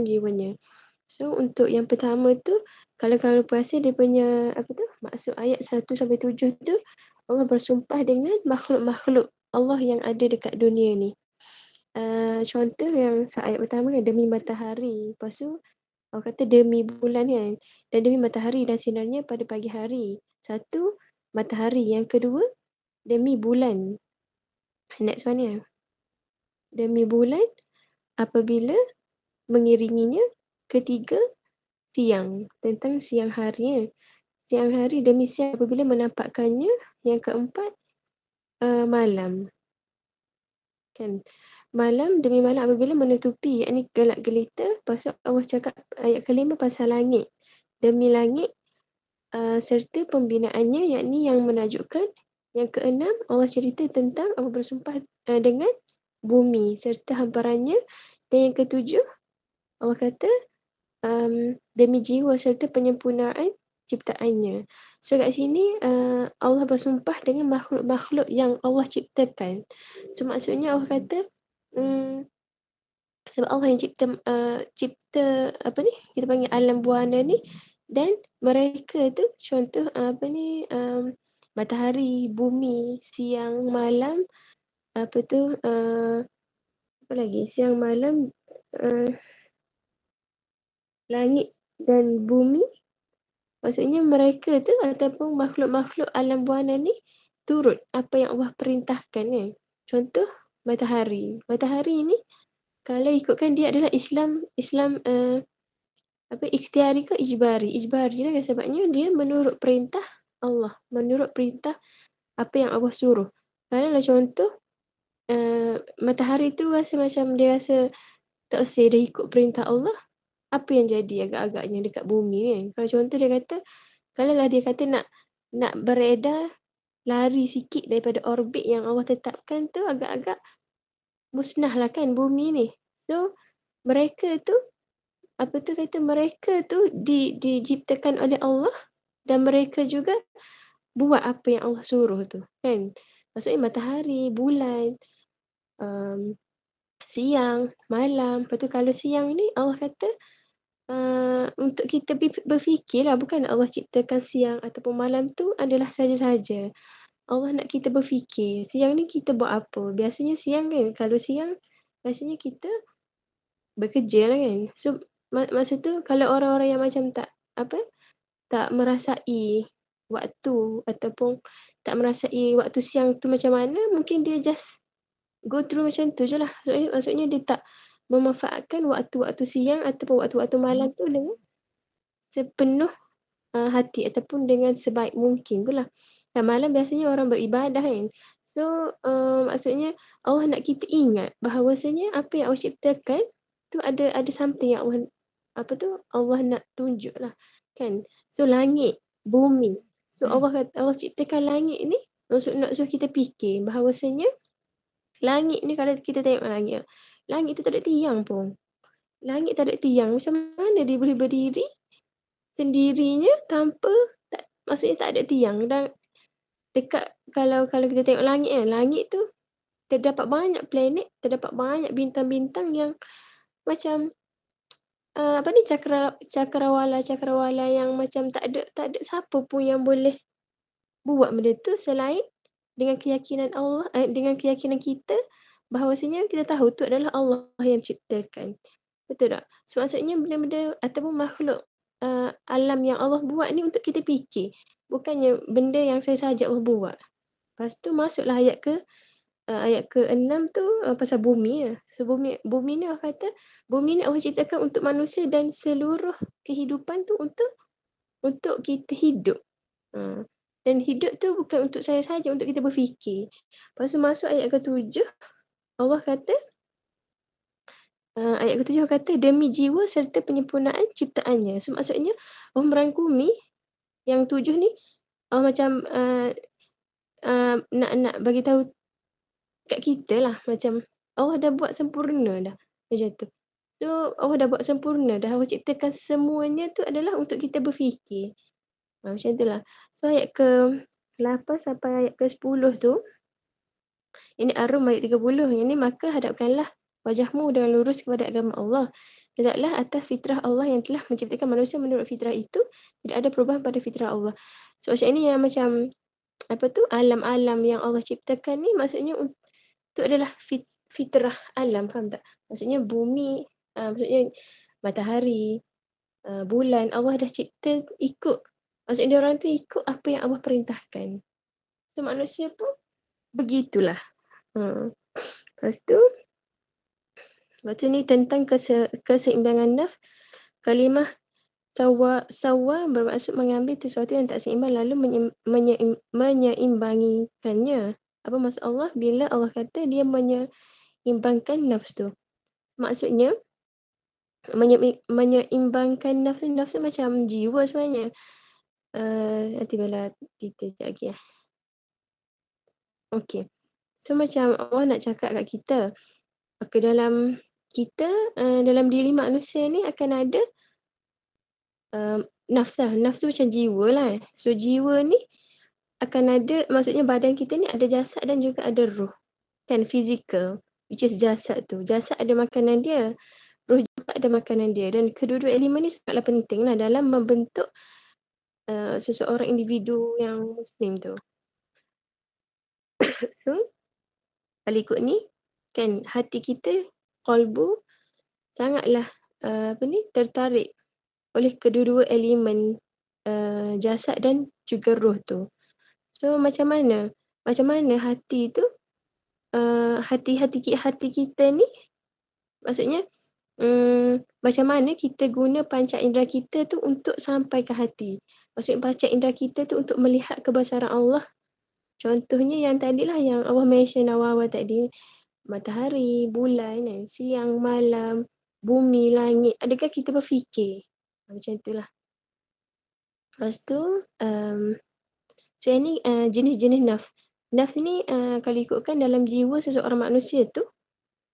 jiwanya. So untuk yang pertama tu, kalau perasan dia punya maksud ayat 1-7 tu, Allah bersumpah dengan makhluk-makhluk Allah yang ada dekat dunia ni. Contoh yang ayat pertama kan, demi matahari. Lepas tu Allah kata demi bulan kan, dan demi matahari dan sinarnya pada pagi hari. Satu, matahari. Yang kedua, demi bulan. Next one ya. Demi bulan apabila mengiringinya. Ketiga, siang. Tentang siang hari. Siang hari demi siang apabila menampakkannya. Yang keempat, malam. Kan? Malam demi malam apabila menutupi, yakni gelap gelita. Lepas tu Allah cakap ayat kelima pasal langit. Demi langit serta pembinaannya, yakni yang menakjubkan. Yang keenam, Allah cerita tentang Allah bersumpah dengan bumi serta hamparannya. Dan yang ketujuh, Allah kata demi jiwa serta penyempurnaan ciptaannya. So kat sini Allah bersumpah dengan makhluk-makhluk yang Allah ciptakan. So maksudnya Allah kata sebab Allah yang cipta kita panggil alam buana ni, dan mereka tu contoh matahari, bumi, siang, malam, apa lagi, siang, malam, langit dan bumi. Maksudnya mereka tu ataupun makhluk-makhluk alam buana ni turut apa yang Allah perintahkan kan. Contoh matahari. Matahari ni kalau ikutkan dia adalah Islam ikhtiari ke ijbari? Ijbari lah, sebabnya dia menurut perintah Allah, menurut perintah apa yang Allah suruh. Kalau lah contoh matahari tu rasa macam dia rasa tak usah dia ikut perintah Allah, apa yang jadi agak-agaknya dekat bumi kan. Kalau contoh dia kata, kalau lah dia kata nak beredar lari sikit daripada orbit yang Allah tetapkan tu, agak-agak musnah lah kan bumi ni. So mereka tu mereka tu diciptakan oleh Allah dan mereka juga buat apa yang Allah suruh tu kan. Maksudnya matahari, bulan, siang, malam. Lepas tu kalau siang ni Allah kata untuk kita berfikirlah, bukan Allah ciptakan siang ataupun malam tu adalah saja-saja. Allah nak kita berfikir, siang ni kita buat apa? Biasanya siang kan, kalau siang biasanya kita bekerja lah kan. So masa tu kalau orang-orang yang macam tak merasai waktu ataupun tak merasai waktu siang tu macam mana, mungkin dia just go through macam tu je lah. Maksudnya dia tak memanfaatkan waktu-waktu siang ataupun waktu-waktu malam tu dengan sepenuh hati ataupun dengan sebaik mungkin tu lah. Dan malam biasanya orang beribadah kan. So maksudnya Allah nak kita ingat bahawasanya apa yang Allah ciptakan tu ada something yang Allah nak tunjuk lah kan. So langit, bumi. So Allah ciptakan langit ni nak suruh kita fikir bahawasanya langit ni, kalau kita tengok langit tu tak ada tiang pun. Langit tak ada tiang, macam mana dia boleh berdiri sendirinya tanpa maksudnya tak ada tiang. Dan dekat kalau kita tengok langit kan, langit tu terdapat banyak planet, terdapat banyak bintang-bintang yang macam cakrawala yang macam tak ada siapa pun yang boleh buat benda tu selain dengan keyakinan Allah, dengan keyakinan kita bahawasanya kita tahu tu adalah Allah yang ciptakan. Betul tak? So maksudnya benda-benda ataupun makhluk alam yang Allah buat ni untuk kita fikir. Bukannya benda yang saja Allah buat. Lepas tu masuklah ayat ke-6 tu pasal bumi lah. So bumi ni Allah kata, bumi ni Allah ciptakan untuk manusia dan seluruh kehidupan tu untuk kita hidup. Dan hidup tu bukan untuk saya saja, untuk kita berfikir. Lepas tu masuk ayat ke-7, Allah kata, ayat ke-7 Allah kata, demi jiwa serta penyempurnaan ciptaannya. So maksudnya Allah merangkumi yang 7 ni, Allah macam nak bagi tahu kat kita lah, macam Allah dah buat sempurna dah, macam tu. So Allah dah buat sempurna dah, Allah ciptakan semuanya tu adalah untuk kita berfikir. Macam tu lah. So ayat ke-8 sampai ayat ke-10 tu, ini Ar-Rum ayat 30. Ini maka hadapkanlah wajahmu dengan lurus kepada agama Allah Letaklah atas fitrah Allah yang telah menciptakan manusia menurut fitrah itu, tidak ada perubahan pada fitrah Allah. So, macam ini yang macam, apa tu, alam-alam yang Allah ciptakan ni maksudnya itu adalah fitrah alam, faham tak? Maksudnya bumi, maksudnya matahari, bulan, Allah dah cipta ikut, maksudnya dia orang tu ikut apa yang Allah perintahkan. So, manusia pun begitulah. Lepas tu ni tentang keseimbangan nafs, kalimah sawa bermaksud mengambil sesuatu yang tak seimbang lalu menyeimbangikannya. Apa maksud Allah bila Allah kata dia menyeimbangkan nafs tu? Maksudnya menyeimbangkan nafs tu macam jiwa sebenarnya. Nanti bila kita sekejap lagi . Okey. So macam Allah nak cakap kat kita, ke dalam kita, dalam diri manusia ni akan ada nafs lah. Nafs tu macam jiwa lah. So jiwa ni akan ada, maksudnya badan kita ni ada jasad dan juga ada roh. Kan, physical, which is jasad tu. Jasad ada makanan dia, roh juga ada makanan dia. Dan kedua-dua elemen ni sangatlah penting lah dalam membentuk seseorang individu yang Muslim tu. So, kalau ikut ni, kan hati kita, qalbu, sangatlah tertarik oleh kedua-dua elemen jasad dan juga roh tu. So macam mana hati tu, hati kita ni, maksudnya macam mana kita guna panca indera kita tu untuk sampai ke hati. Maksudnya panca indera kita tu untuk melihat kebesaran Allah. Contohnya yang tadilah yang Allah mention awal-awal tadi, matahari, bulan, siang, malam, bumi, langit. Adakah kita berfikir? Macam itulah. Lepas tu, so yang ni jenis-jenis nafs. Nafs ni kalau ikutkan dalam jiwa seseorang manusia tu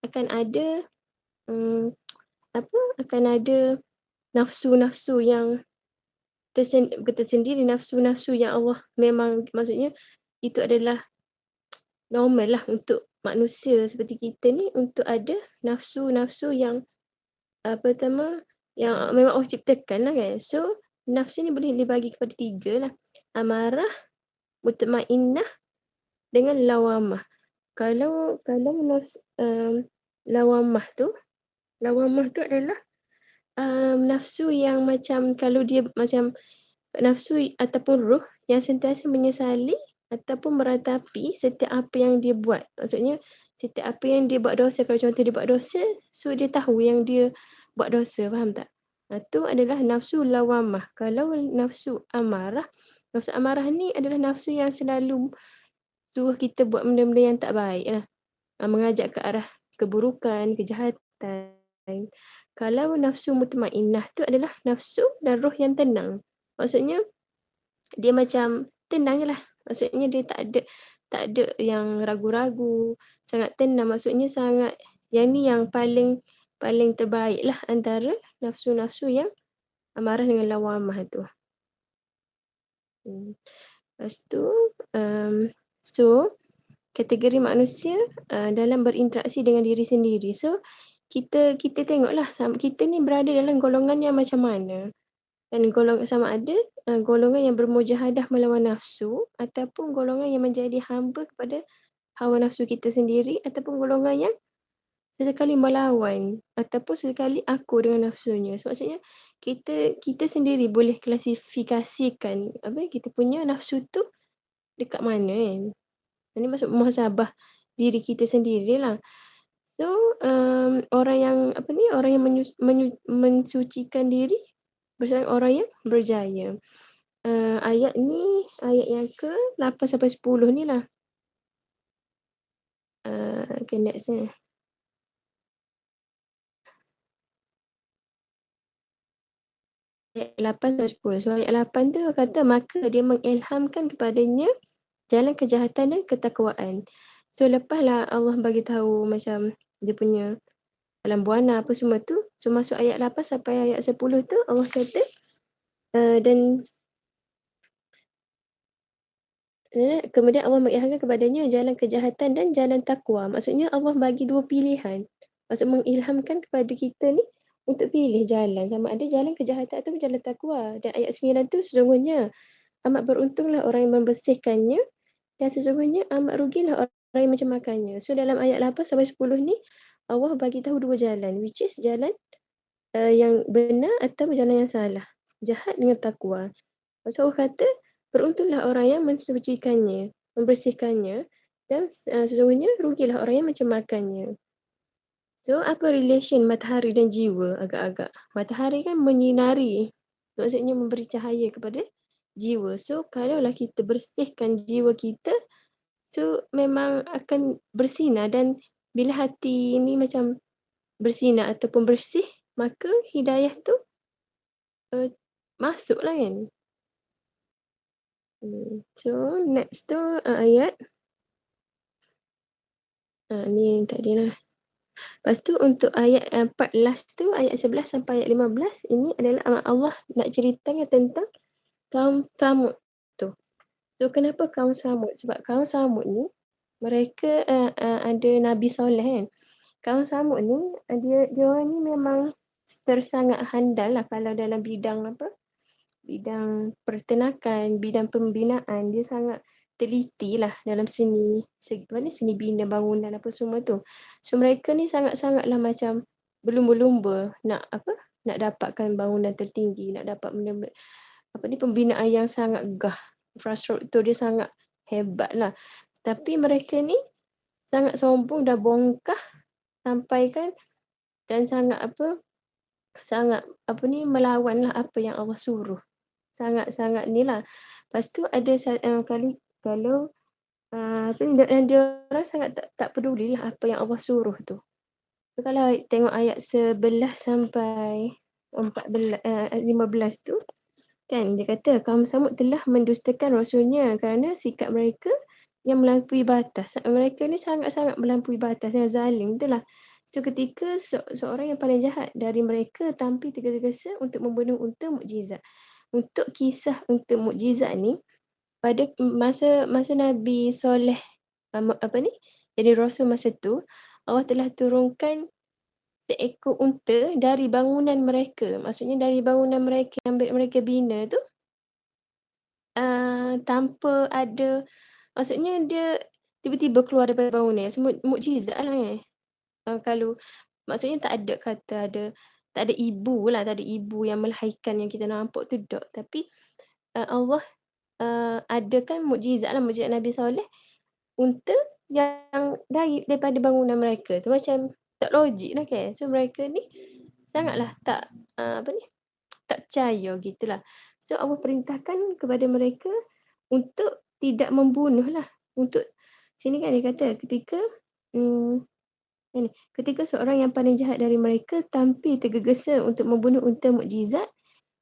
akan ada akan ada nafsu-nafsu yang tersendiri, nafsu-nafsu yang Allah memang, maksudnya itu adalah normal lah untuk manusia seperti kita ni, untuk ada nafsu-nafsu yang yang memang Allah ciptakan lah kan. So nafsu ni boleh dibagi kepada 3 lah. Amarah, mutmainnah dengan lawamah. Kalau nafs lawamah tu adalah nafsu yang macam, kalau dia macam nafsu ataupun roh yang sentiasa menyesali ataupun meratapi setiap apa yang dia buat. Maksudnya setiap apa yang dia buat dosa, kalau contoh dia buat dosa, so dia tahu yang dia buat dosa, faham tak? Itu adalah nafsu lawamah. Kalau nafsu amarah ni adalah nafsu yang selalu suruh kita buat benda-benda yang tak baik lah. Mengajak ke arah keburukan, kejahatan. Kalau nafsu mutmainnah tu adalah nafsu dan roh yang tenang. Maksudnya dia macam tenang je lah. Maksudnya dia tak ada yang ragu-ragu, sangat tenang. Maksudnya sangat, yang ni yang paling terbaik lah antara nafsu-nafsu yang amarah dengan lawamah tu. Lepas tu, so kategori manusia dalam berinteraksi dengan diri sendiri. So kita tengoklah kita ni berada dalam golongan yang macam mana. Dan golongan sama ada golongan yang bermujahadah melawan nafsu, ataupun golongan yang menjadi hamba kepada hawa nafsu kita sendiri, ataupun golongan yang sesekali melawan ataupun sesekali akur dengan nafsunya. So maksudnya kita sendiri boleh klasifikasikan kita punya nafsu tu dekat mana kan. Ini maksud muhasabah diri kita sendirilah. So orang yang mensucikan diri bersama orang yang berjaya. Ayat ni, ayat yang ke-8 sampai 10 ni lah. Okay, next ni. Ayat 8 sampai 10. So ayat 8 tu kata, maka dia mengilhamkan kepadanya jalan kejahatan dan ketakwaan. So lepaslah Allah bagi tahu macam dia punya alam buana apa semua tu. So masuk ayat 8 sampai ayat 10 tu Allah kata dan kemudian Allah mengilhamkan kepadanya jalan kejahatan dan jalan takwa. Maksudnya Allah bagi 2 pilihan. Maksud mengilhamkan kepada kita ni, untuk pilih jalan, sama ada jalan kejahatan atau jalan takwa. Dan ayat 9 tu sesungguhnya amat beruntunglah orang yang membersihkannya dan sesungguhnya amat rugilah orang yang mencemarkannya. So dalam ayat 8 sampai 10 ni Allah bagi tahu 2 jalan, which is jalan, yang benar atau jalan yang salah, jahat dengan takwa. Lepas tu Allah kata, beruntunglah orang yang mensucikannya, membersihkannya dan sesungguhnya rugilah orang yang mencemarkannya. So, apa relation matahari dan jiwa agak-agak? Matahari kan menyinari, maksudnya memberi cahaya kepada jiwa. So, kalaulah kita bersihkan jiwa kita, so memang akan bersinar dan bila hati ni macam bersinar ataupun bersih, maka hidayah tu uh, masuklah kan. So, next tu ayat, ni tadi lah. Lepas tu untuk ayat 14 tu, ayat 11 sampai ayat 15, ini adalah Allah nak ceritakan tentang kaum Thamud tu. So kenapa kaum Thamud? Sebab kaum Thamud ni mereka ada Nabi Soleh kan. Kaum Thamud ni dia orang ni memang tersangat handal lah kalau dalam bidang apa? Bidang peternakan, bidang pembinaan, dia sangat teliti lah dalam seni bina bangunan apa semua tu. So mereka ni sangat-sangatlah macam berlumba-lumba nak apa? Nak dapatkan bangunan tertinggi, nak dapat apa ni, pembinaan yang sangat gah. Infrastruktur dia sangat hebat lah. Tapi mereka ni sangat sombong dan bongkah sampai kan dan sangat apa ni, melawan lah apa yang Allah suruh. Sangat-sangat ni lah. Lepas tu ada kali kalau apa ni, dan dia orang sangat tak pedulilah apa yang Allah suruh tu. So kalau tengok ayat 11 sampai 15 tu, kan dia kata kaum Samud telah mendustakan rasulnya kerana sikap mereka yang melampaui batas. Mereka ni sangat-sangat melampaui batas, yang zalim itulah. So ketika seorang yang paling jahat dari mereka tampil tergesa-gesa untuk membunuh unta mukjizat. Untuk kisah unta mukjizat ni, pada masa Nabi Soleh apa ni, jadi rasul masa tu, Allah telah turunkan seekor unta dari bangunan mereka. Maksudnya dari bangunan mereka yang mereka bina tu, tanpa ada, maksudnya dia tiba-tiba keluar daripada bangunan. So mukjizat lah kan. Kalau maksudnya tak ada ibu lah, tak ada ibu yang melahirkan yang kita nampak tu tak. Tapi Allah adakan mukjizat lah, mukjizat Nabi Soleh, unta yang daripada bangunan mereka tu macam tak logik lah kan. So mereka ni sangatlah tak apa ni, tak percaya gitulah. So Allah perintahkan kepada mereka untuk tidak membunuh lah. Untuk sini kan dia kata ketika ketika seorang yang paling jahat dari mereka tampil tergesa-gesa untuk membunuh unta mukjizat,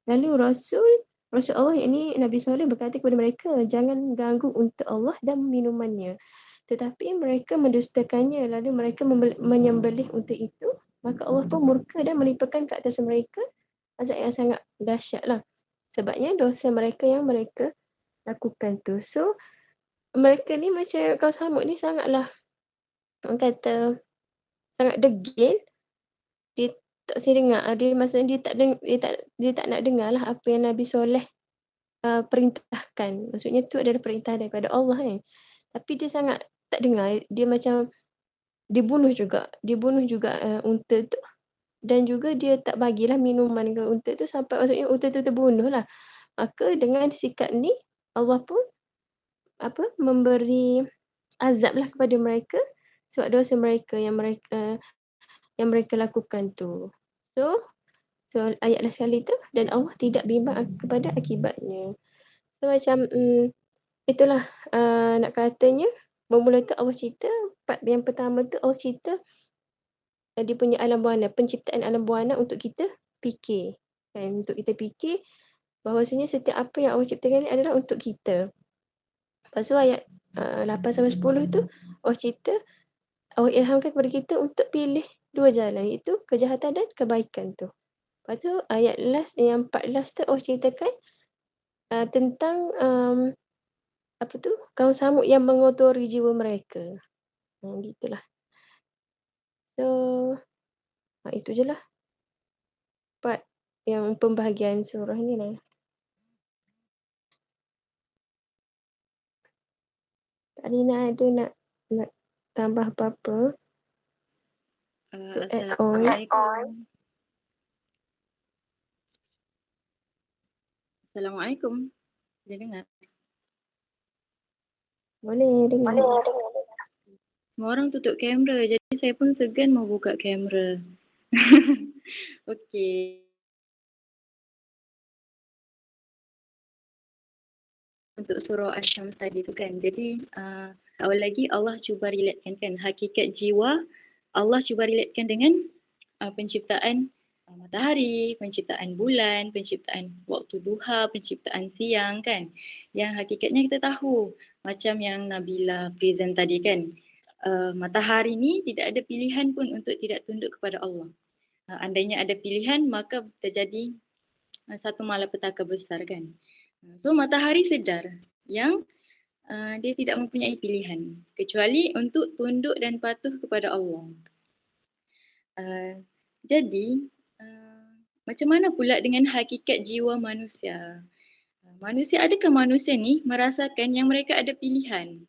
lalu Rasul Allah yakni Nabi Soleh berkata kepada mereka, jangan ganggu unta Allah dan minumannya. Tetapi mereka mendustakannya, lalu mereka menyembelih unta itu, maka Allah pun murka dan menimpakan ke atas mereka azab yang sangat dahsyat lah. Sebabnya dosa mereka yang mereka lakukan tu. So mereka ni macam kaum Samud ni sangatlah, orang kata, sangat degil. Dia tak saya dengar, dia maksudnya dia tak nak dengar lah apa yang Nabi Soleh perintahkan. Maksudnya tu adalah perintah daripada Allah kan. Tapi dia sangat tak dengar. Dia macam dia bunuh juga unta tu, dan juga dia tak bagilah minuman ke unta tu sampai maksudnya unta tu terbunuh lah. Maka dengan sikap ni Allah pun apa, memberi azab lah kepada mereka sebab dosa mereka yang mereka lakukan tu. So ayat last sekali tu, dan Allah tidak bimbang kepada akibatnya. So macam itulah nak katanya bermula tu Allah cerita part yang pertama tu Allah cerita dia punya alam bawah tanah, penciptaan alam bawah tanah untuk kita fikir. Kan, untuk kita fikir bahawasanya setiap apa yang Allah ciptakan ni adalah untuk kita. Lepas tu ayat 8 sampai 10 tu Allah cerita, Allah ilhamkan kepada kita untuk pilih 2 jalan, iaitu kejahatan dan kebaikan tu. Lepas tu ayat last yang 14 tu Allah ceritakan tentang apa tu, kaum Samud yang mengotori jiwa mereka. Gitulah. So itu je lah. part yang pembahagian surah ni lah. Kak Lina ada nak tambah apa-apa? To add on. Assalamualaikum. Assalamualaikum. Boleh dengar? Boleh dengar. Semua orang tutup kamera, jadi saya pun segan mau buka kamera. Okey. Untuk surah Asy-Syams tadi tu kan. Jadi awal lagi Allah cuba relatekan kan hakikat jiwa. Allah cuba relatekan dengan penciptaan matahari, penciptaan bulan, penciptaan waktu duha, penciptaan siang kan. Yang hakikatnya kita tahu macam yang Nabila present tadi kan. Matahari ni tidak ada pilihan pun untuk tidak tunduk kepada Allah. Andainya ada pilihan maka terjadi satu malapetaka besar kan. So matahari sedar yang dia tidak mempunyai pilihan kecuali untuk tunduk dan patuh kepada Allah. Jadi macam mana pula dengan hakikat jiwa manusia? Adakah manusia ni merasakan yang mereka ada pilihan?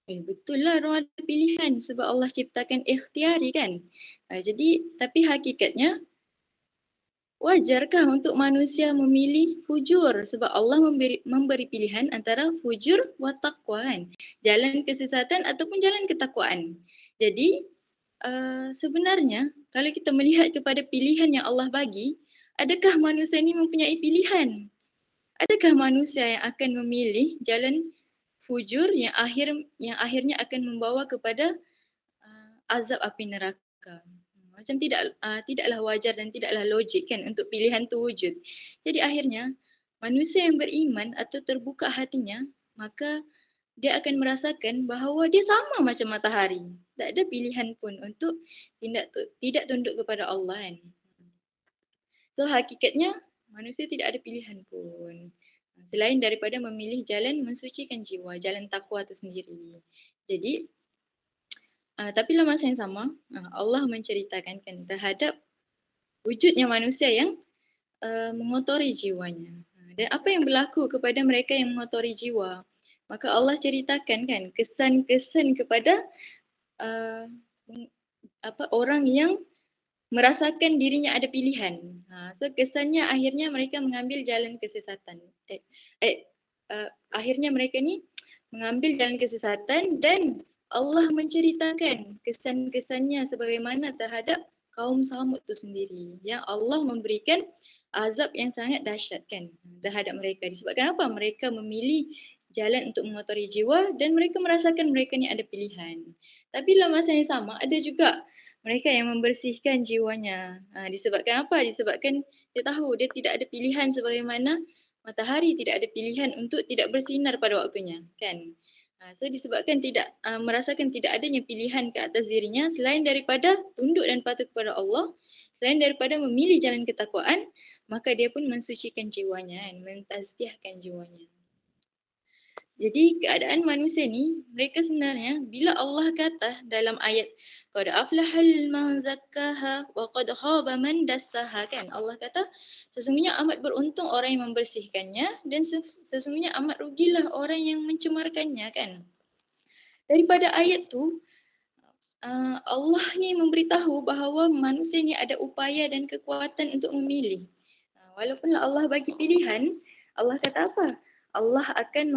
Betul lah orang ada pilihan sebab Allah ciptakan ikhtiari kan. Jadi tapi hakikatnya wajarkah untuk manusia memilih fujur sebab Allah memberi pilihan antara fujur wa taqwa kan. Jalan kesesatan ataupun jalan ketakwaan. Jadi sebenarnya kalau kita melihat kepada pilihan yang Allah bagi, adakah manusia ini mempunyai pilihan? Adakah manusia yang akan memilih jalan fujur yang akhirnya akan membawa kepada azab api neraka? Macam tidaklah wajar dan tidaklah logik kan untuk pilihan tu wujud. Jadi akhirnya manusia yang beriman atau terbuka hatinya, maka dia akan merasakan bahawa dia sama macam matahari. Tak ada pilihan pun untuk tidak tunduk kepada Allah kan. So hakikatnya manusia tidak ada pilihan pun. Selain daripada memilih jalan mensucikan jiwa, jalan takwa itu sendiri. Jadi tapi dalam masa yang sama Allah menceritakan kan terhadap wujudnya manusia yang mengotori jiwanya. Dan apa yang berlaku kepada mereka yang mengotori jiwa? Maka Allah ceritakan kan kesan-kesan kepada orang yang merasakan dirinya ada pilihan. So kesannya akhirnya mereka mengambil jalan kesesatan. Akhirnya mereka ni mengambil jalan kesesatan dan Allah menceritakan kesan-kesannya sebagaimana terhadap kaum Samud itu sendiri. Yang Allah memberikan azab yang sangat dahsyat kan terhadap mereka. Disebabkan apa? Mereka memilih jalan untuk mengotori jiwa dan mereka merasakan mereka ni ada pilihan. Tapi dalam masa yang sama ada juga mereka yang membersihkan jiwanya. Disebabkan apa? Disebabkan dia tahu dia tidak ada pilihan sebagaimana matahari tidak ada pilihan untuk tidak bersinar pada waktunya, kan? So disebabkan tidak merasakan tidak adanya pilihan ke atas dirinya selain daripada tunduk dan patuh kepada Allah, selain daripada memilih jalan ketakwaan, maka dia pun mensucikan jiwanya, mentazkiyahkan jiwanya. Jadi keadaan manusia ni, mereka sebenarnya bila Allah kata dalam ayat qad aflahal man zakkaha wa qad khaba man dassaha kan. Allah kata sesungguhnya amat beruntung orang yang membersihkannya dan sesungguhnya amat rugilah orang yang mencemarkannya kan. Daripada ayat tu Allah ni memberitahu bahawa manusia ni ada upaya dan kekuatan untuk memilih. Walaupun Allah bagi pilihan, Allah kata apa? Allah akan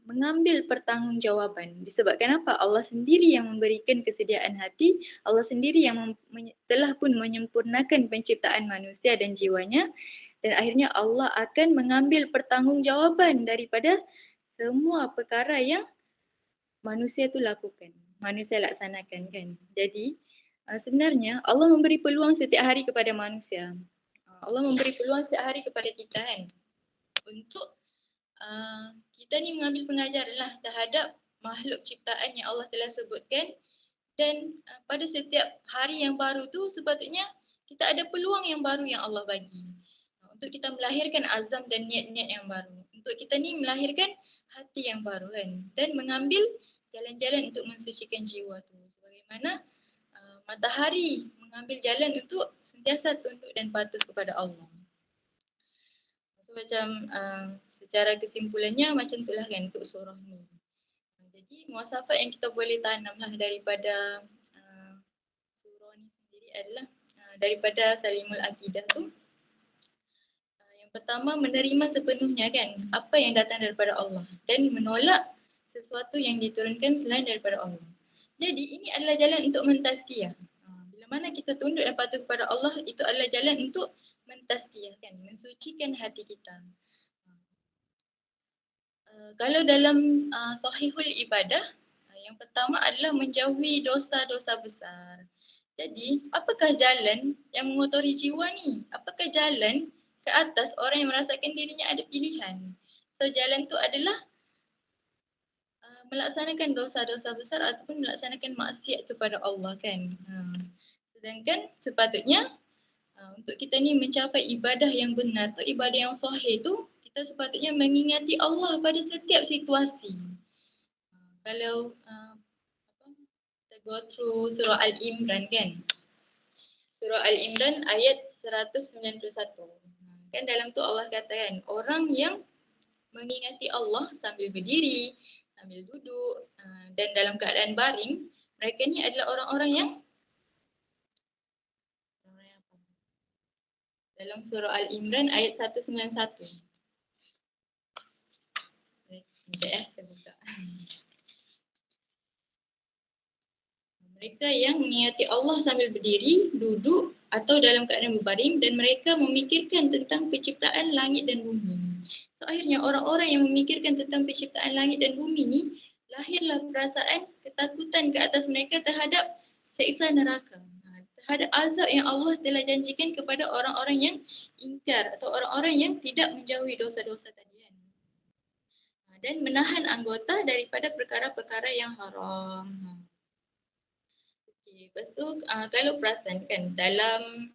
mengambil pertanggungjawaban. Disebabkan apa? Allah sendiri yang memberikan kesediaan hati, Allah sendiri yang telah pun menyempurnakan penciptaan manusia dan jiwanya, dan akhirnya Allah akan mengambil pertanggungjawaban daripada semua perkara yang manusia tu lakukan, manusia laksanakan kan. Jadi sebenarnya Allah memberi peluang setiap hari kepada manusia. Allah memberi peluang setiap hari kepada kita kan untuk kita ni mengambil pengajaran lah terhadap makhluk ciptaan yang Allah telah sebutkan dan pada setiap hari yang baru tu sepatutnya kita ada peluang yang baru yang Allah bagi untuk kita melahirkan azam dan niat-niat yang baru, untuk kita ni melahirkan hati yang baru kan dan mengambil jalan-jalan untuk mensucikan jiwa tu sebagaimana matahari mengambil jalan untuk sentiasa tunduk dan patuh kepada Allah. So, macam secara kesimpulannya macam itulah kan untuk surah ni. Jadi muasafat yang kita boleh tanamlah daripada surah ni sendiri adalah daripada Salimul Aqidah tu, yang pertama menerima sepenuhnya kan apa yang datang daripada Allah dan menolak sesuatu yang diturunkan selain daripada Allah. Jadi ini adalah jalan untuk mentazkiyah. Bila mana kita tunduk dan patuh kepada Allah, itu adalah jalan untuk mentazkiyah kan, mensucikan hati kita. Kalau dalam sahihul ibadah, yang pertama adalah menjauhi dosa-dosa besar. Jadi, apakah jalan yang mengotori jiwa ni? Apakah jalan ke atas orang yang merasakan dirinya ada pilihan? So, jalan tu adalah melaksanakan dosa-dosa besar ataupun melaksanakan maksiat kepada Allah kan. Sedangkan sepatutnya untuk kita ni mencapai ibadah yang benar atau ibadah yang sahih tu, kita sepatutnya mengingati Allah pada setiap situasi. Kalau kita go through surah Al-Imran kan. Surah Al-Imran ayat 191. Kan dalam tu Allah katakan orang yang mengingati Allah sambil berdiri, sambil duduk dan dalam keadaan baring, mereka ni adalah orang-orang yang dalam surah Al-Imran ayat 191. Sekejap saya buka. Mereka yang mengingati Allah sambil berdiri, duduk atau dalam keadaan berbaring dan mereka memikirkan tentang penciptaan langit dan bumi. So akhirnya orang-orang yang memikirkan tentang penciptaan langit dan bumi ni, lahirlah perasaan ketakutan ke atas mereka terhadap seksa neraka. Terhadap azab yang Allah telah janjikan kepada orang-orang yang ingkar atau orang-orang yang tidak menjauhi dosa-dosa tadi. Dan menahan anggota daripada perkara-perkara yang haram. Okay. Lepas tu kalau perasan kan dalam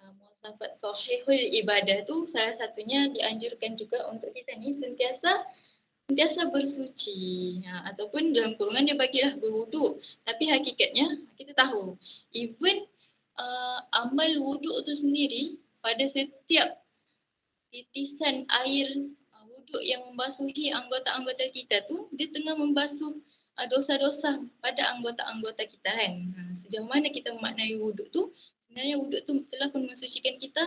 muasafat sahihul ibadah tu salah satunya dianjurkan juga untuk kita ni sentiasa bersuci ataupun dalam kurungan dia bagilah berwuduk. Tapi hakikatnya kita tahu even amal wuduk tu sendiri pada setiap titisan air wuduk yang membasuhi anggota-anggota kita tu, dia tengah membasuh dosa-dosa pada anggota-anggota kita kan. Sejauh mana kita memaknai wuduk tu, sebenarnya wuduk tu telah pun mensucikan kita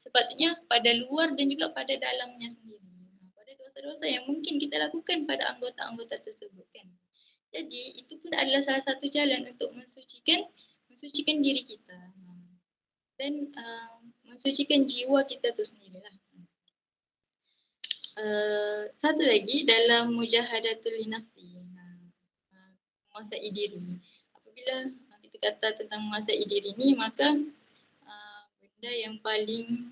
sepatutnya pada luar dan juga pada dalamnya sendiri. Pada dosa-dosa yang mungkin kita lakukan pada anggota-anggota tersebut kan. Jadi itu pun adalah salah satu jalan untuk mensucikan diri kita. Dan mensucikan jiwa kita tu sendirilah. Satu lagi dalam mujahadatul nafsi, menguasai diri. Apabila kita kata tentang menguasai diri ni, maka benda yang paling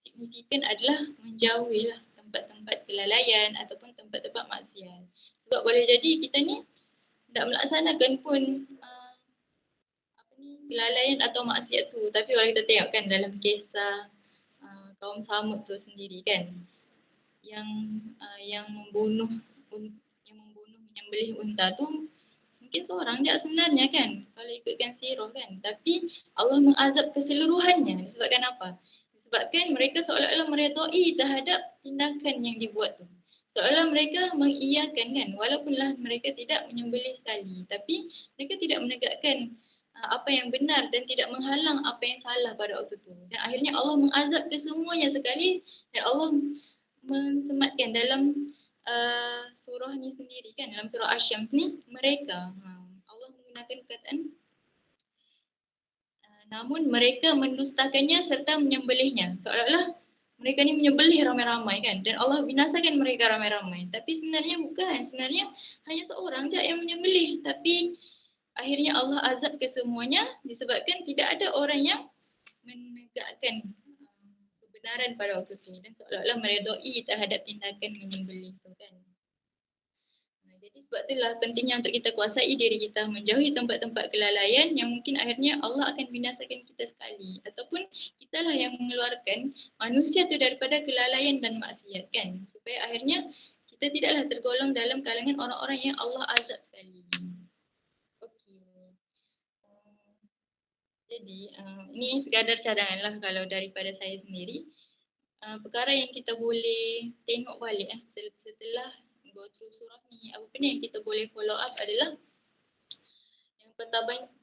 signifikan adalah menjauhilah tempat-tempat kelalaian ataupun tempat-tempat maksiat. Sebab boleh jadi kita ni tak melaksanakan pun kelalaian atau maksiat tu, tapi kalau kita tengok kan dalam kisah kaum Samud tu sendiri kan, yang membunuh menyembelih unta tu mungkin seorang je sebenarnya kan kalau ikutkan sirah kan, tapi Allah mengazab keseluruhannya. Disebabkan apa? Disebabkan mereka seolah-olah meredai terhadap tindakan yang dibuat tu. Seolah mereka mengiyakan kan, walaupunlah mereka tidak menyembelih sekali, tapi mereka tidak menegakkan apa yang benar dan tidak menghalang apa yang salah pada waktu tu. Dan akhirnya Allah mengazab kesemuanya sekali dan Allah mensematkan dalam surah ni sendiri kan, dalam surah Asy-Syams ni mereka Allah menggunakan perkataan namun mereka mendustakannya serta menyembelihnya. Seolah-olah mereka ni menyembelih ramai-ramai kan, dan Allah binasakan mereka ramai-ramai. Tapi sebenarnya bukan, sebenarnya hanya seorang je yang menyembelih, tapi akhirnya Allah azab kesemuanya disebabkan tidak ada orang yang menegakkan kebenaran pada waktu itu dan seolah-olah meredai terhadap tindakan menyembelih itu kan. Jadi sebab itulah pentingnya untuk kita kuasai diri kita, menjauhi tempat-tempat kelalaian yang mungkin akhirnya Allah akan binasakan kita sekali, ataupun kitalah yang mengeluarkan manusia itu daripada kelalaian dan maksiat kan, supaya akhirnya kita tidaklah tergolong dalam kalangan orang-orang yang Allah azab sekali. Okey. Jadi ini sekadar cadangan lah kalau daripada saya sendiri. Perkara yang kita boleh tengok balik setelah go through surah ni, apa benda yang kita boleh follow up adalah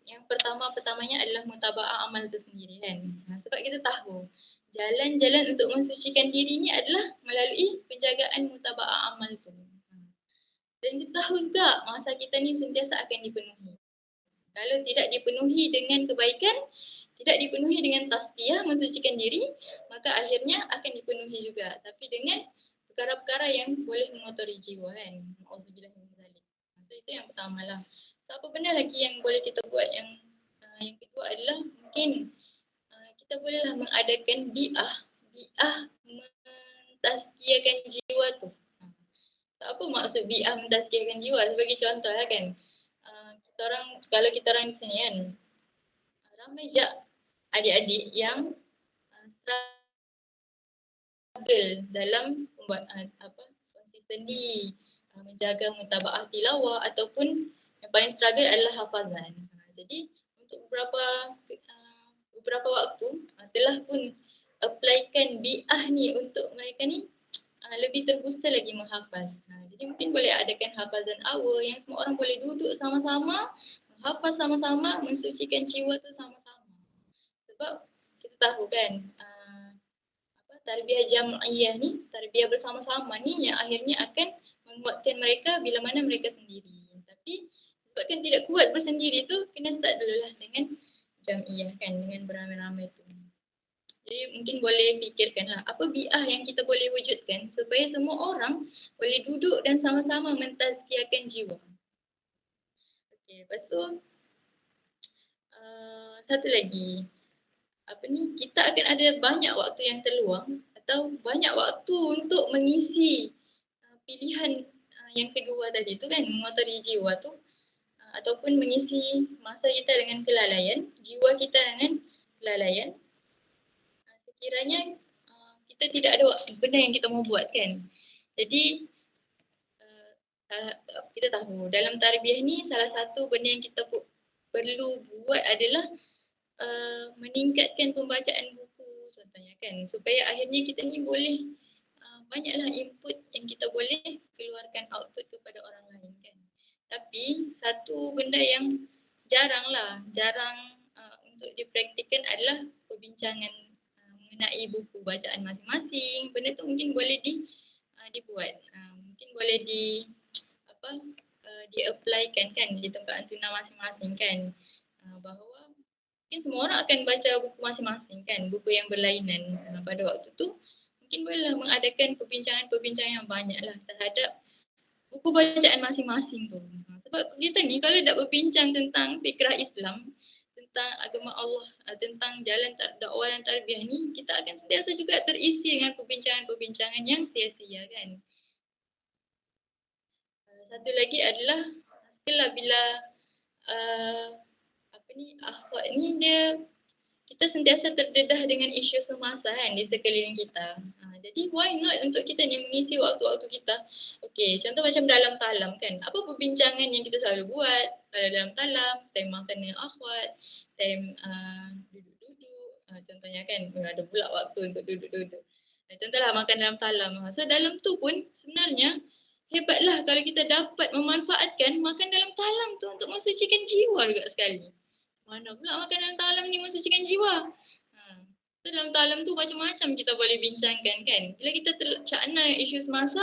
yang pertamanya adalah mutaba'ah amal itu sendiri kan. Sebab kita tahu jalan-jalan untuk mensucikan diri ni adalah melalui penjagaan mutaba'ah amal tu. Dan kita tahu juga masa kita ni sentiasa akan dipenuhi. Kalau tidak dipenuhi dengan kebaikan, tidak dipenuhi dengan tazkiyah mensucikan diri, maka akhirnya akan dipenuhi juga. Tapi dengan perkara-perkara yang boleh mengotori jiwa kan. Auzubillah min zalik. So itu yang pertama lah. So, apa benda lagi yang boleh kita buat yang kedua adalah mungkin kita bolehlah mengadakan bi'ah mentazkiyahkan jiwa tu. Apa maksud bi'ah mentazkiyahkan jiwa? Sebagai contoh lah kan. Kita orang, kalau kita orang di sini kan, ramai je adik-adik yang struggle dalam membuat consistently menjaga mutaba'ah tilawah ataupun yang paling struggle adalah hafazan. Jadi untuk beberapa waktu telah pun applykan bi'ah ni untuk mereka ni lebih terbooster lagi menghafaz. Jadi mungkin boleh adakan hafazan awal yang semua orang boleh duduk sama-sama, hafaz sama-sama, mensucikan jiwa tu sama-sama. Sebab kita tahu kan, tarbiyah jam'iyah ni, tarbiyah bersama-sama ni yang akhirnya akan menguatkan mereka bila mana mereka sendiri. Tapi sebabkan tidak kuat bersendiri tu, kena start dululah dengan jam'iyah kan, dengan beramai-ramai tu. Jadi mungkin boleh fikirkanlah apa bi'ah yang kita boleh wujudkan supaya semua orang boleh duduk dan sama-sama mentazkiyahkan jiwa. Okey, lepas tu satu lagi, kita akan ada banyak waktu yang terluang atau banyak waktu untuk mengisi pilihan yang kedua tadi tu kan, mengotori jiwa tu, ataupun mengisi masa kita dengan kelalaian, jiwa kita dengan kelalaian. Sekiranya kita tidak ada benda yang kita mau buat kan. Jadi kita tahu dalam tarbiyah ni salah satu benda yang kita perlu buat adalah meningkatkan pembacaan buku contohnya kan, supaya akhirnya kita ni boleh banyaklah input yang kita boleh keluarkan output kepada orang lain kan. Tapi satu benda yang jarang untuk dipraktikkan adalah perbincangan mengenai buku bacaan masing-masing. Benda tu mungkin boleh dibuat, mungkin boleh di-applykan kan di tempat antuna masing-masing kan, bahawa mungkin semua orang akan baca buku masing-masing kan, buku yang berlainan pada waktu tu. Mungkin bolehlah mengadakan perbincangan-perbincangan yang banyaklah terhadap buku bacaan masing-masing tu. Sebab kita ni kalau tak berbincang tentang fikrah Islam, tentang agama Allah, tentang jalan dakwah dan tarbiyah ni, kita akan sentiasa juga terisi dengan perbincangan-perbincangan yang sia-sia kan. Satu lagi adalah setelah bila akhwat ni kita sentiasa terdedah dengan isu semasa kan di sekeliling kita. Jadi why not untuk kita ni mengisi waktu-waktu kita. Okey, contoh macam dalam talam kan. Apa perbincangan yang kita selalu buat dalam talam, time makan dengan akhwat, time duduk-duduk, contohnya kan ada pula waktu untuk duduk-duduk. Contohlah makan dalam talam. So dalam tu pun sebenarnya hebatlah kalau kita dapat memanfaatkan makan dalam talam tu untuk mensucikan jiwa juga sekali. Mana pula makan dalam talam ni mensucikan jiwa. So dalam talam tu macam-macam kita boleh bincangkan kan. Bila kita tercakna isu semasa,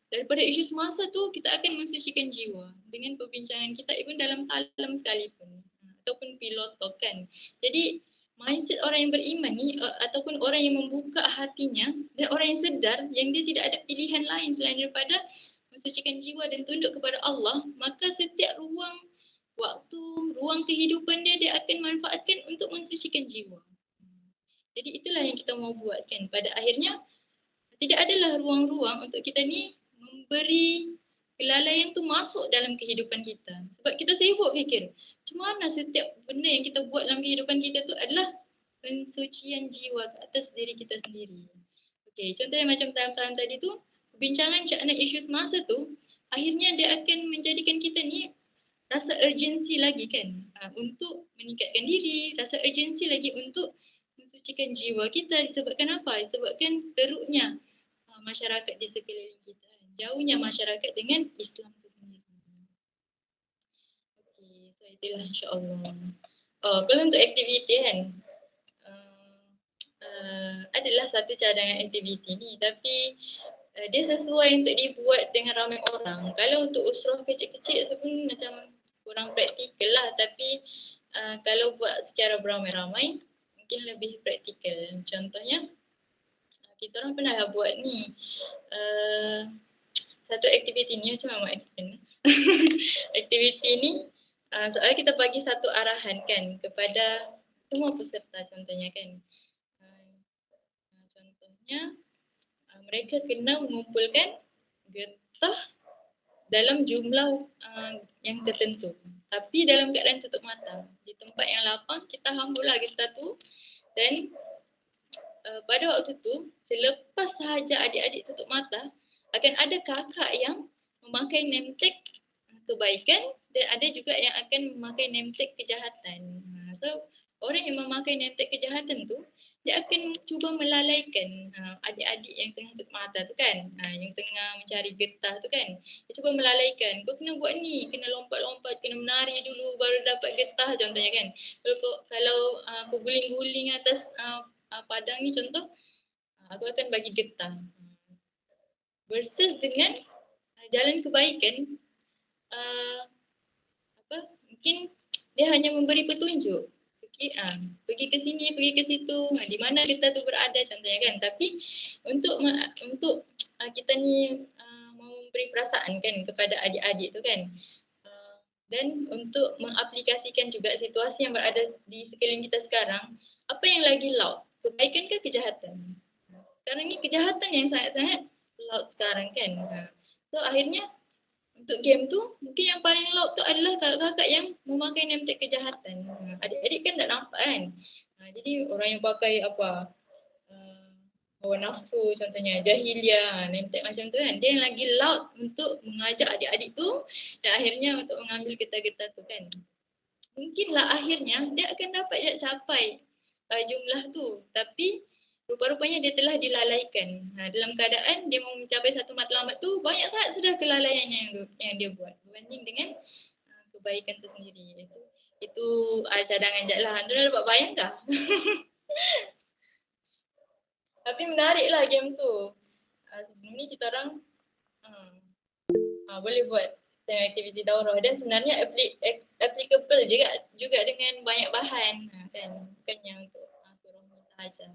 daripada isu semasa tu kita akan mensucikan jiwa dengan perbincangan kita even dalam talam sekalipun. Ataupun pilot talk kan. Jadi mindset orang yang beriman ni ataupun orang yang membuka hatinya dan orang yang sedar yang dia tidak ada pilihan lain selain daripada mensucikan jiwa dan tunduk kepada Allah, maka setiap ruang waktu, ruang kehidupan dia akan manfaatkan untuk mensucikan jiwa. Jadi itulah yang kita mau buat kan. Pada akhirnya tidak adalah ruang-ruang untuk kita ni memberi kelalaian tu masuk dalam kehidupan kita. Sebab kita sibuk fikir, macam mana setiap benda yang kita buat dalam kehidupan kita tu adalah pensucian jiwa ke atas diri kita sendiri. Okey, contohnya macam talam-talam tadi tu, perbincangan cakna isu semasa tu, akhirnya dia akan menjadikan kita ni rasa urgensi lagi kan untuk meningkatkan diri, rasa urgensi lagi untuk mensucikan jiwa kita. Disebabkan apa? Disebabkan teruknya masyarakat di sekeliling kita, jauhnya masyarakat dengan Islam itu sendiri. Okey, so itulah insya-Allah. Kalau untuk aktiviti kan, adalah satu cadangan aktiviti ni, tapi dia sesuai untuk dibuat dengan ramai orang. Kalau untuk usrah kecil-kecil tu pun macam kurang praktikal lah, tapi kalau buat secara beramai-ramai mungkin lebih praktikal. Contohnya kita orang pernah lah buat ni satu aktiviti ni, macam mana nak explain aktiviti ni soalnya kita bagi satu arahan kan kepada semua peserta. Contohnya kan contohnya mereka kena mengumpulkan getah dalam jumlah yang tertentu, tapi dalam keadaan tutup mata. Di tempat yang lapang kita hamburlah getah tu, dan pada waktu tu selepas sahaja adik-adik tutup mata, akan ada kakak yang memakai name tag kebaikan dan ada juga yang akan memakai name tag kejahatan. So orang yang memakai name tag kejahatan tu, dia akan cuba melalaikan adik-adik yang tengah tutup mata tu kan, yang tengah mencari getah tu kan. Dia cuba melalaikan, kau kena buat ni, kena lompat-lompat, kena menari dulu baru dapat getah contohnya kan. Kalau kau guling-guling atas padang ni contoh, aku akan bagi getah. Versus dengan jalan kebaikan, mungkin dia hanya memberi petunjuk. Pergi ke sini, pergi ke situ, di mana kita tu berada contohnya kan. Tapi untuk kita ni mau memberi perasaan kan kepada adik-adik tu kan, dan untuk mengaplikasikan juga situasi yang berada di sekeliling kita sekarang, apa yang lagi loud, kebaikan ke kejahatan? Sekarang ni kejahatan yang sangat-sangat loud sekarang kan. So akhirnya untuk game tu mungkin yang paling loud tu adalah kakak-kakak yang memakai name tag kejahatan. Adik-adik kan tak nampak kan. Jadi orang yang pakai apa hawa nafsu contohnya, jahiliah, name tag macam tu kan, dia yang lagi loud untuk mengajak adik-adik tu dan akhirnya untuk mengambil getah-getah tu kan. Mungkinlah akhirnya dia akan dapat capai jumlah tu, tapi rupa-rupanya dia telah dilalaikan. Dalam keadaan dia mau mencapai satu matlamat tu, banyak sangat sudah kelalaian yang dia buat berbanding dengan kebaikan tu sendiri. Itu cadangan Jad lah. Anda dah dapat bayang dah? Tapi menariklah game tu. Sebelum ni kita orang boleh buat aktiviti daurah dan sebenarnya applicable juga dengan banyak bahan kan, bukannya untuk surah ni sahaja.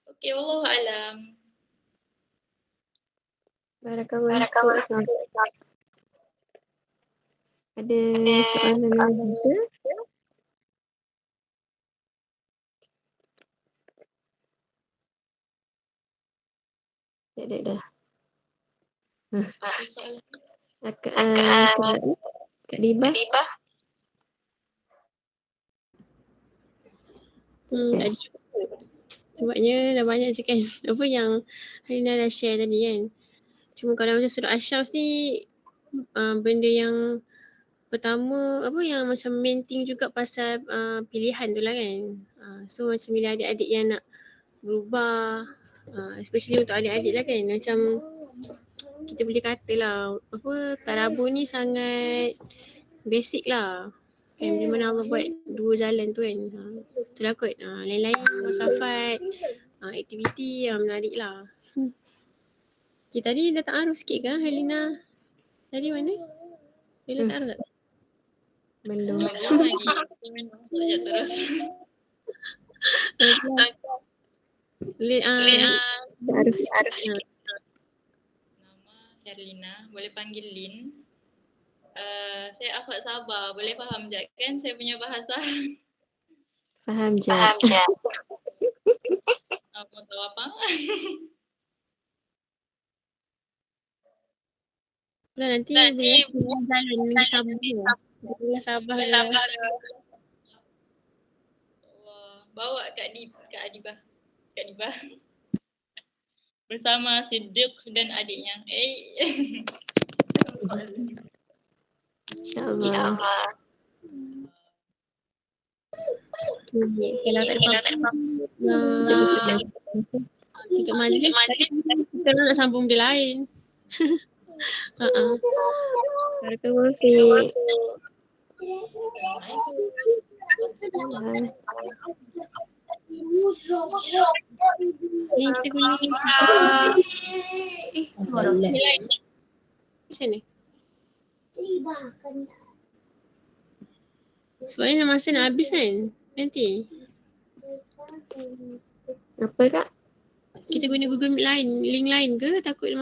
Okey, wallahu alam. Barakallahu fiik. Ada soalan lagi ke? Tak ada dah. Kak Dibah. Tak ada cukup. Sebabnya dah banyak je kan apa yang Halina dah share tadi kan. Cuma kalau macam surah Asy-Syams ni benda yang pertama apa yang macam main thing juga pasal pilihan tu lah kan. So macam bila adik-adik yang nak berubah, especially untuk adik-adik lah kan, macam kita boleh kata lah apa tarabur ni sangat basic lah kan, di mana Allah buat dua jalan tu kan. Itulah kot lain-lain wasafat, aktiviti yang menarik lah. Okay, tadi dah ta'aruf sikit ke Halina? Tadi mana? Dia dah ta'aruf tak? Belum. Lagi masuk je terus. Boleh Ta'aruf sikit. Nama Herlina, boleh panggil Lin. Saya Afat Sabah, boleh faham je kan saya punya bahasa? Faham je. Mau tahu apa? Nanti jalan Sabah ke? Jalan Sabah ke? Bawa Kak Adibah. Bersama Siddiq dan adiknya. InsyaAllah. Okay. Kalau tak ada apa-apa, tutup majlis. Kita orang nak sambung benda lain. Barakallahu fiik. Ni kita guna macam ni. Sebabnya masa nak habis kan nanti. Apa Kak? Kita guna Google Meet lain, link lain ke? Takut dia